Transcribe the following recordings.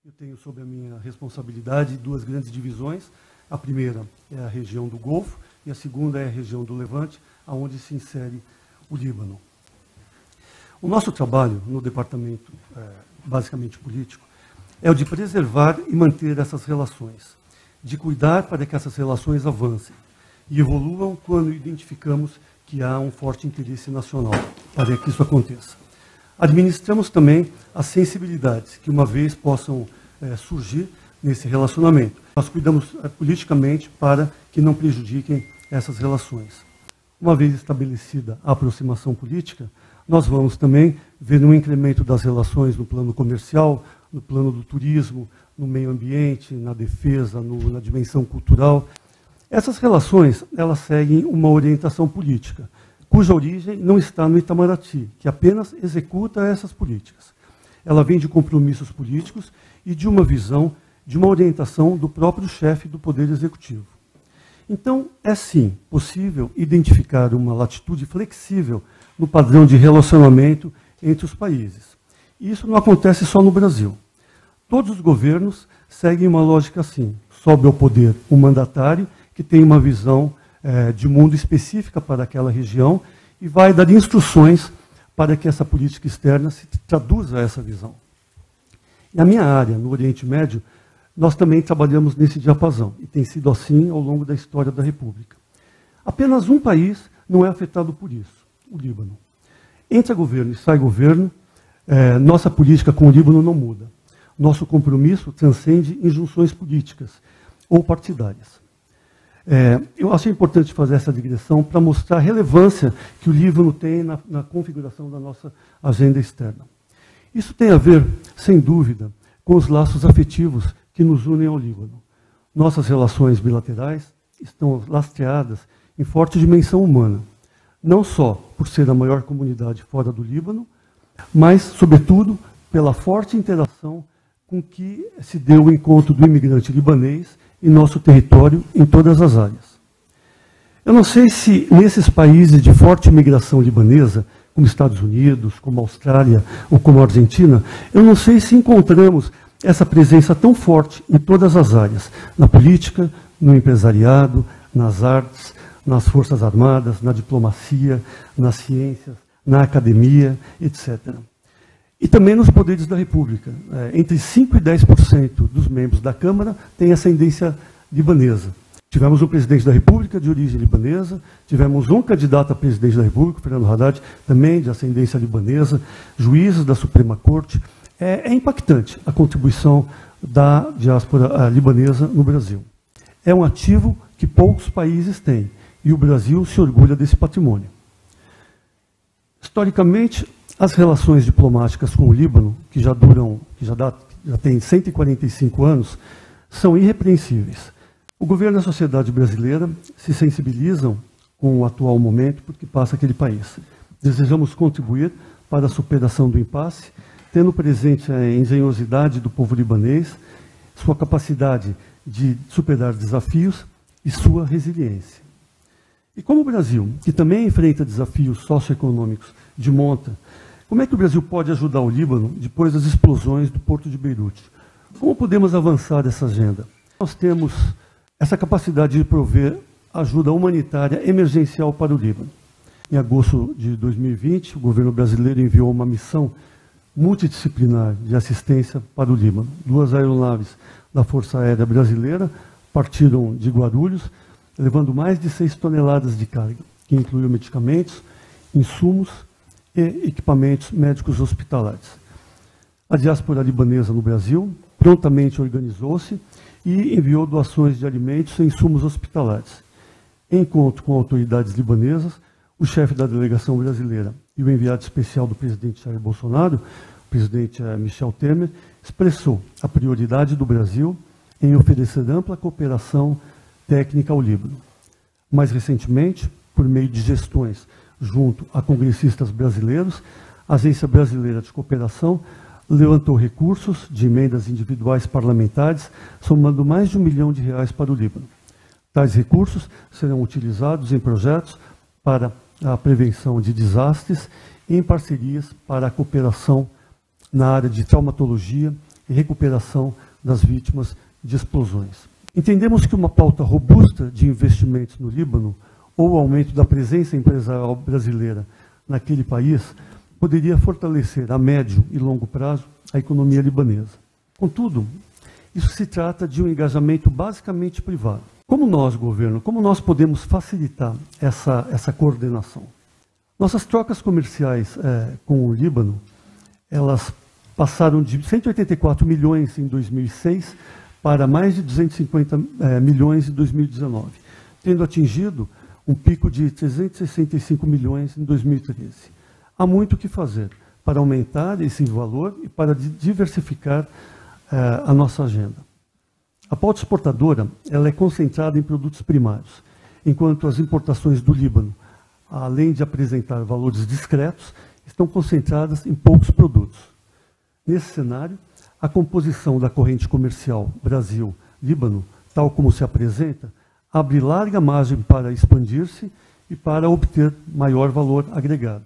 Eu tenho sob a minha responsabilidade duas grandes divisões. A primeira é a região do Golfo e a segunda é a região do Levante, aonde se insere o Líbano. O nosso trabalho no departamento, basicamente político, é o de preservar e manter essas relações, de cuidar para que essas relações avancem e evoluam quando identificamos que há um forte interesse nacional para que isso aconteça. Administramos também as sensibilidades que uma vez possam surgir nesse relacionamento. Nós cuidamos politicamente para que não prejudiquem essas relações. Uma vez estabelecida a aproximação política, nós vamos também ver um incremento das relações no plano comercial, no plano do turismo, no meio ambiente, na defesa, na dimensão cultural. Essas relações, elas seguem uma orientação política, cuja origem não está no Itamaraty, que apenas executa essas políticas. Ela vem de compromissos políticos e de uma visão, de uma orientação do próprio chefe do Poder Executivo. Então, é sim possível identificar uma latitude flexível no padrão de relacionamento entre os países. E isso não acontece só no Brasil. Todos os governos seguem uma lógica assim. Sobe ao poder um mandatário que tem uma visão de mundo específica para aquela região e vai dar instruções para que essa política externa se traduza a essa visão. Na minha área, no Oriente Médio, nós também trabalhamos nesse diapasão, e tem sido assim ao longo da história da República. Apenas um país não é afetado por isso, o Líbano. Entra governo e sai governo, nossa política com o Líbano não muda. Nosso compromisso transcende injunções políticas ou partidárias. Eu achei importante fazer essa digressão para mostrar a relevância que o Líbano tem na configuração da nossa agenda externa. Isso tem a ver, sem dúvida, com os laços afetivos que nos unem ao Líbano. Nossas relações bilaterais estão lastreadas em forte dimensão humana, não só por ser a maior comunidade fora do Líbano, mas, sobretudo, pela forte interação com que se deu o encontro do imigrante libanês em nosso território, em todas as áreas. Eu não sei se nesses países de forte imigração libanesa, como Estados Unidos, como Austrália ou como Argentina, eu não sei se encontramos essa presença tão forte em todas as áreas, na política, no empresariado, nas artes, nas forças armadas, na diplomacia, nas ciências, na academia, etc. E também nos poderes da República. Entre 5% e 10% dos membros da Câmara têm ascendência libanesa. Tivemos um presidente da República de origem libanesa, tivemos um candidato a presidente da República, Fernando Haddad, também de ascendência libanesa, juízes da Suprema Corte. É impactante a contribuição da diáspora libanesa no Brasil. É um ativo que poucos países têm, e o Brasil se orgulha desse patrimônio. Historicamente, as relações diplomáticas com o Líbano, que já tem 145 anos, são irrepreensíveis. O governo e a sociedade brasileira se sensibilizam com o atual momento porque passa aquele país. Desejamos contribuir para a superação do impasse, tendo presente a engenhosidade do povo libanês, sua capacidade de superar desafios e sua resiliência. E como o Brasil, que também enfrenta desafios socioeconômicos de monta, como é que o Brasil pode ajudar o Líbano depois das explosões do Porto de Beirute? Como podemos avançar essa agenda? Nós temos essa capacidade de prover ajuda humanitária emergencial para o Líbano. Em agosto de 2020, o governo brasileiro enviou uma missão multidisciplinar de assistência para o Líbano. 2 aeronaves da Força Aérea Brasileira partiram de Guarulhos, levando mais de 6 toneladas de carga, que incluiu medicamentos, insumos e equipamentos médicos hospitalares. A diáspora libanesa no Brasil prontamente organizou-se e enviou doações de alimentos e insumos hospitalares. Em encontro com autoridades libanesas, o chefe da delegação brasileira e o enviado especial do presidente Jair Bolsonaro, o presidente Michel Temer, expressou a prioridade do Brasil em oferecer ampla cooperação técnica ao Líbano. Mais recentemente, por meio de gestões junto a congressistas brasileiros, a Agência Brasileira de Cooperação levantou recursos de emendas individuais parlamentares, somando mais de R$1 milhão para o Líbano. Tais recursos serão utilizados em projetos para a prevenção de desastres e em parcerias para a cooperação na área de traumatologia e recuperação das vítimas de explosões. Entendemos que uma pauta robusta de investimentos no Líbano, ou o aumento da presença empresarial brasileira naquele país, poderia fortalecer a médio e longo prazo a economia libanesa. Contudo, isso se trata de um engajamento basicamente privado. Como nós, governo, como nós podemos facilitar essa coordenação? Nossas trocas comerciais com o Líbano, elas passaram de 184 milhões em 2006 para mais de 250 milhões em 2019, tendo atingido um pico de 365 milhões em 2013. Há muito o que fazer para aumentar esse valor e para diversificar a nossa agenda. A pauta exportadora ela é concentrada em produtos primários, enquanto as importações do Líbano, além de apresentar valores discretos, estão concentradas em poucos produtos. Nesse cenário, a composição da corrente comercial Brasil-Líbano, tal como se apresenta, abre larga margem para expandir-se e para obter maior valor agregado.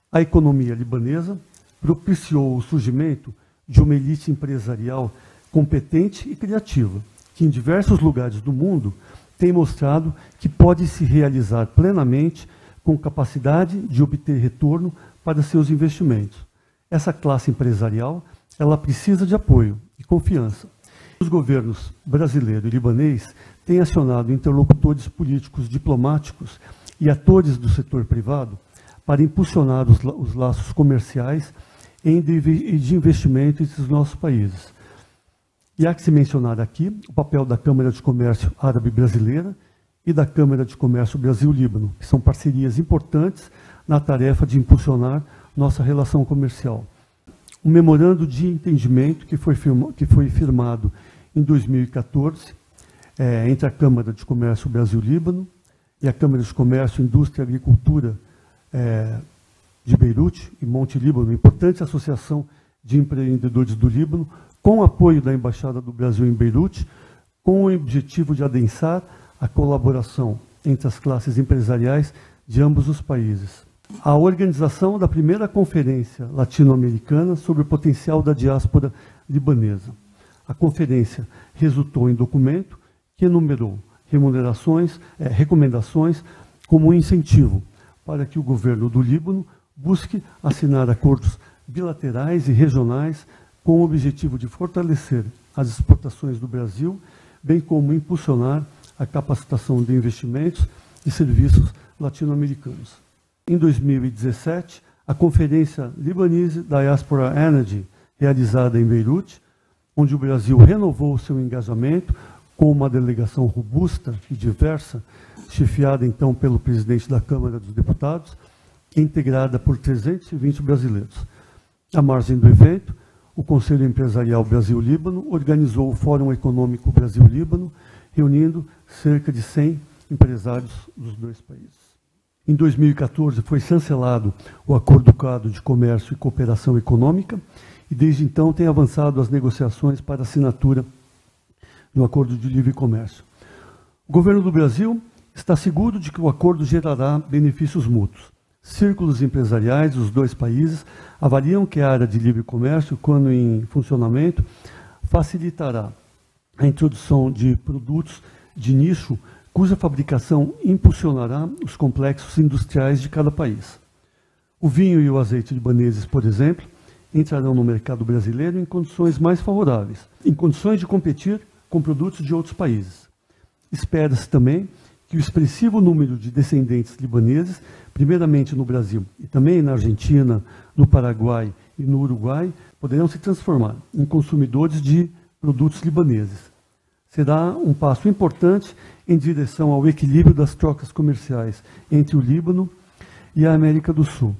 A economia libanesa propiciou o surgimento de uma elite empresarial competente e criativa, que em diversos lugares do mundo tem mostrado que pode se realizar plenamente com capacidade de obter retorno para seus investimentos. Essa classe empresarial, ela precisa de apoio e confiança. Os governos brasileiro e libanês têm acionado interlocutores políticos, diplomáticos e atores do setor privado para impulsionar os laços comerciais e de investimento entre os nossos países. E há que se mencionar aqui o papel da Câmara de Comércio Árabe-Brasileira e da Câmara de Comércio Brasil-Líbano, que são parcerias importantes na tarefa de impulsionar nossa relação comercial. Um memorando de entendimento que foi firmado em 2014 entre a Câmara de Comércio Brasil-Líbano e a Câmara de Comércio, Indústria e Agricultura de Beirute e Monte Líbano, importante associação de empreendedores do Líbano, com o apoio da Embaixada do Brasil em Beirute, com o objetivo de adensar a colaboração entre as classes empresariais de ambos os países. A organização da primeira conferência latino-americana sobre o potencial da diáspora libanesa. A conferência resultou em documento que enumerou recomendações como um incentivo para que o governo do Líbano busque assinar acordos bilaterais e regionais com o objetivo de fortalecer as exportações do Brasil, bem como impulsionar a capacitação de investimentos e serviços latino-americanos. Em 2017, a Conferência Lebanese Diaspora Energy, realizada em Beirute, onde o Brasil renovou seu engajamento com uma delegação robusta e diversa, chefiada então pelo presidente da Câmara dos Deputados, integrada por 320 brasileiros. À margem do evento, o Conselho Empresarial Brasil-Líbano organizou o Fórum Econômico Brasil-Líbano, reunindo cerca de 100 empresários dos dois países. Em 2014, foi chancelado o Acordo Quadro de Comércio e Cooperação Econômica e, desde então, tem avançado as negociações para a assinatura do Acordo de Livre Comércio. O governo do Brasil está seguro de que o acordo gerará benefícios mútuos. Círculos empresariais dos dois países avaliam que a área de livre comércio, quando em funcionamento, facilitará a introdução de produtos de nicho cuja fabricação impulsionará os complexos industriais de cada país. O vinho e o azeite libaneses, por exemplo, entrarão no mercado brasileiro em condições mais favoráveis, em condições de competir com produtos de outros países. Espera-se também que o expressivo número de descendentes libaneses, primeiramente no Brasil e também na Argentina, no Paraguai e no Uruguai, poderão se transformar em consumidores de produtos libaneses. Será um passo importante em direção ao equilíbrio das trocas comerciais entre o Líbano e a América do Sul.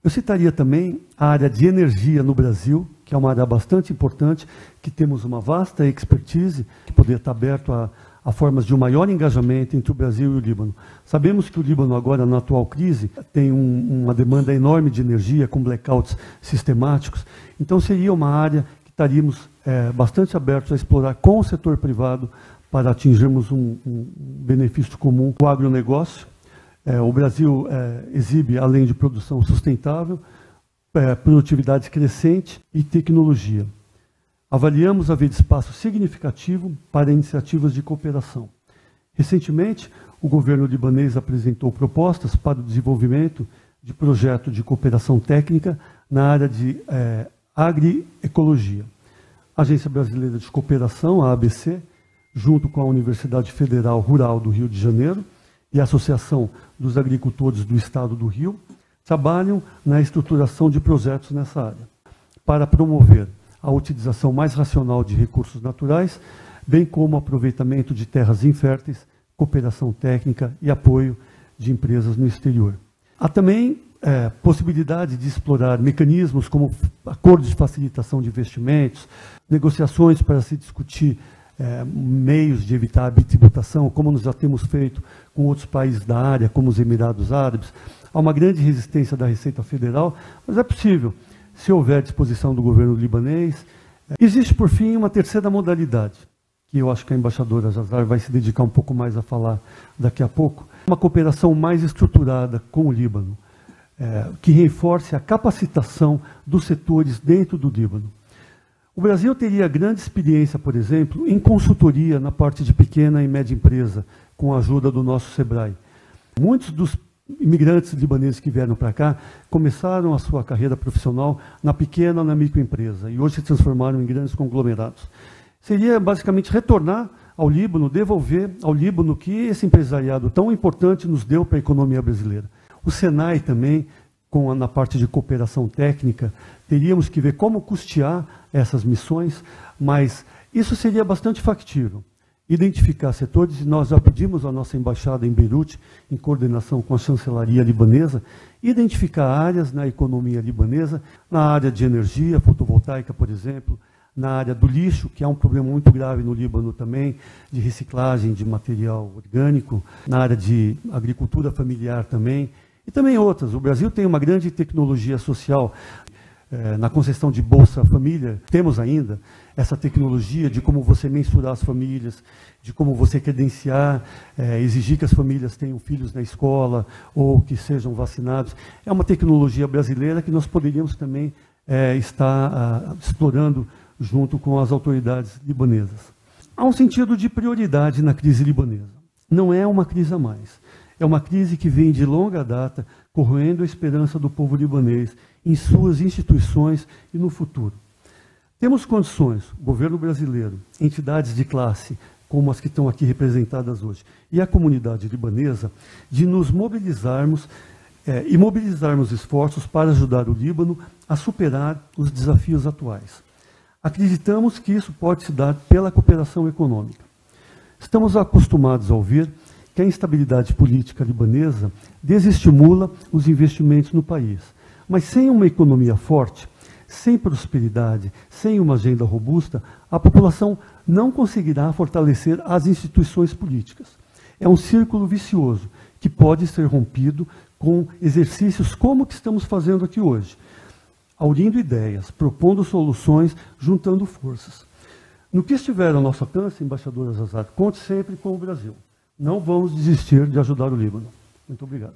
Eu citaria também a área de energia no Brasil, que é uma área bastante importante, que temos uma vasta expertise, que poderia estar aberto a formas de um maior engajamento entre o Brasil e o Líbano. Sabemos que o Líbano agora, na atual crise, tem uma demanda enorme de energia, com blackouts sistemáticos, então seria uma área que estaríamos bastante abertos a explorar com o setor privado para atingirmos um benefício comum com o agronegócio. O Brasil exibe, além de produção sustentável, produtividade crescente e tecnologia. Avaliamos haver espaço significativo para iniciativas de cooperação. Recentemente, o governo libanês apresentou propostas para o desenvolvimento de projeto de cooperação técnica na área de agroecologia. A Agência Brasileira de Cooperação, a ABC, junto com a Universidade Federal Rural do Rio de Janeiro e a Associação dos Agricultores do Estado do Rio, trabalham na estruturação de projetos nessa área, para promover a utilização mais racional de recursos naturais, bem como o aproveitamento de terras inférteis, cooperação técnica e apoio de empresas no exterior. Há também possibilidade de explorar mecanismos como acordos de facilitação de investimentos, negociações para se discutir meios de evitar a bitributação, como nós já temos feito com outros países da área, como os Emirados Árabes. Há uma grande resistência da Receita Federal, mas é possível, se houver disposição do governo libanês. Existe, por fim, uma terceira modalidade, que eu acho que a embaixadora Jazar vai se dedicar um pouco mais a falar daqui a pouco, uma cooperação mais estruturada com o Líbano, que reforce a capacitação dos setores dentro do Líbano. O Brasil teria grande experiência, por exemplo, em consultoria na parte de pequena e média empresa, com a ajuda do nosso SEBRAE. Muitos dos imigrantes libaneses que vieram para cá começaram a sua carreira profissional na pequena, na microempresa, e hoje se transformaram em grandes conglomerados. Seria basicamente retornar ao Líbano, devolver ao Líbano que esse empresariado tão importante nos deu para a economia brasileira. O Senai também, na parte de cooperação técnica, teríamos que ver como custear essas missões, mas isso seria bastante factível. Identificar setores, e nós já pedimos à nossa embaixada em Beirute, em coordenação com a chancelaria libanesa, identificar áreas na economia libanesa, na área de energia fotovoltaica, por exemplo, na área do lixo, que é um problema muito grave no Líbano também, de reciclagem de material orgânico, na área de agricultura familiar também, e também outras. O Brasil tem uma grande tecnologia social. Na concessão de Bolsa Família, temos ainda essa tecnologia de como você mensurar as famílias, de como você credenciar, exigir que as famílias tenham filhos na escola ou que sejam vacinados. É uma tecnologia brasileira que nós poderíamos também estar explorando junto com as autoridades libanesas. Há um sentido de prioridade na crise libanesa. Não é uma crise a mais. É uma crise que vem de longa data, corroendo a esperança do povo libanês em suas instituições e no futuro. Temos condições, o governo brasileiro, entidades de classe, como as que estão aqui representadas hoje, e a comunidade libanesa, de nos mobilizarmos e mobilizarmos esforços para ajudar o Líbano a superar os desafios atuais. Acreditamos que isso pode se dar pela cooperação econômica. Estamos acostumados a ouvir que a instabilidade política libanesa desestimula os investimentos no país. Mas sem uma economia forte, sem prosperidade, sem uma agenda robusta, a população não conseguirá fortalecer as instituições políticas. É um círculo vicioso que pode ser rompido com exercícios como o que estamos fazendo aqui hoje, aurindo ideias, propondo soluções, juntando forças. No que estiver ao nosso alcance, embaixadora Jazar, conte sempre com o Brasil. Não vamos desistir de ajudar o Líbano. Muito obrigado.